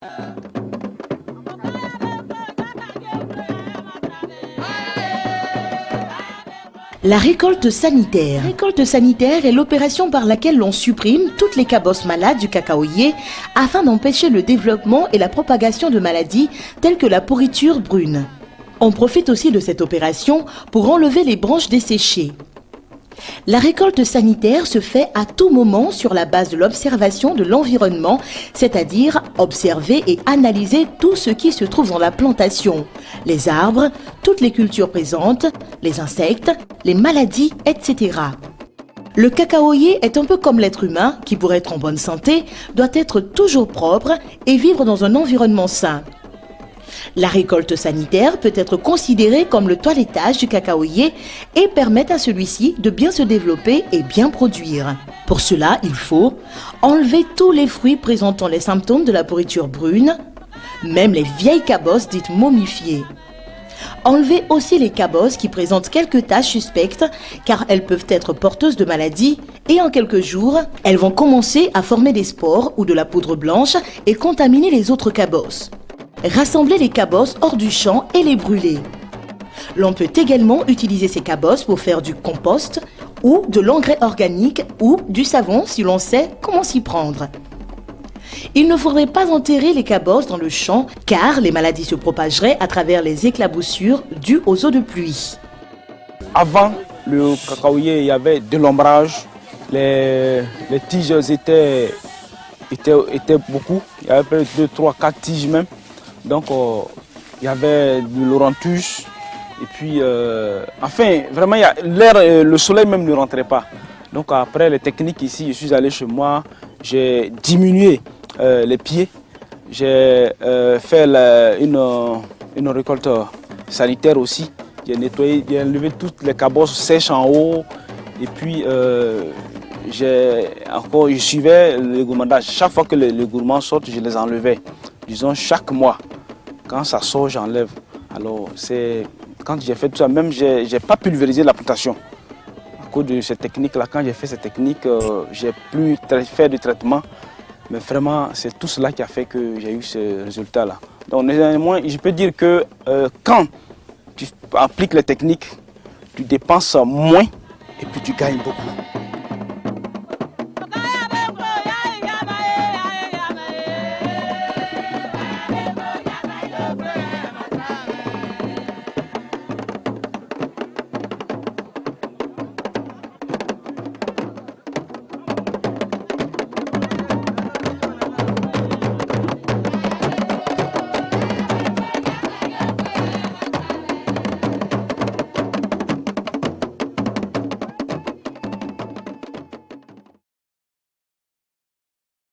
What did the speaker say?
La récolte sanitaire. La récolte sanitaire est l'opération par laquelle l'on supprime toutes les cabosses malades du cacaoyer afin d'empêcher le développement et la propagation de maladies telles que la pourriture brune. On profite aussi de cette opération pour enlever les branches desséchées. La récolte sanitaire se fait à tout moment sur la base de l'observation de l'environnement, c'est-à-dire observer et analyser tout ce qui se trouve dans la plantation, les arbres, toutes les cultures présentes, les insectes, les maladies, etc. Le cacaoyer est un peu comme l'être humain qui, pour être en bonne santé, doit être toujours propre et vivre dans un environnement sain. La récolte sanitaire peut être considérée comme le toilettage du cacaoyer et permettre à celui-ci de bien se développer et bien produire. Pour cela, il faut enlever tous les fruits présentant les symptômes de la pourriture brune, même les vieilles cabosses dites momifiées. Enlever aussi les cabosses qui présentent quelques taches suspectes car elles peuvent être porteuses de maladies et en quelques jours, elles vont commencer à former des spores ou de la poudre blanche et contaminer les autres cabosses. Rassembler les cabosses hors du champ et les brûler. L'on peut également utiliser ces cabosses pour faire du compost ou de l'engrais organique ou du savon si l'on sait comment s'y prendre. Il ne faudrait pas enterrer les cabosses dans le champ car les maladies se propageraient à travers les éclaboussures dues aux eaux de pluie. Avant le cacaoyer, il y avait de l'ombrage, les tiges étaient beaucoup, il y avait 2, 3, 4 tiges même. Donc il y avait de l'orantus et puis enfin vraiment le soleil même ne rentrait pas. Donc après les techniques ici, je suis allé chez moi, j'ai diminué les pieds, j'ai fait une récolte sanitaire aussi. J'ai nettoyé, j'ai enlevé toutes les cabosses sèches en haut et puis je suivais le gourmandage. Chaque fois que les gourmands sortent, je les enlevais. Disons chaque mois, quand ça sort, j'enlève. Alors quand j'ai fait tout ça, même j'ai pas pulvérisé la plantation. À cause de cette technique-là, quand j'ai fait cette technique, j'ai plus fait de traitement. Mais vraiment, c'est tout cela qui a fait que j'ai eu ce résultat-là. Donc néanmoins, je peux dire que quand tu appliques les techniques, tu dépenses moins et puis tu gagnes beaucoup.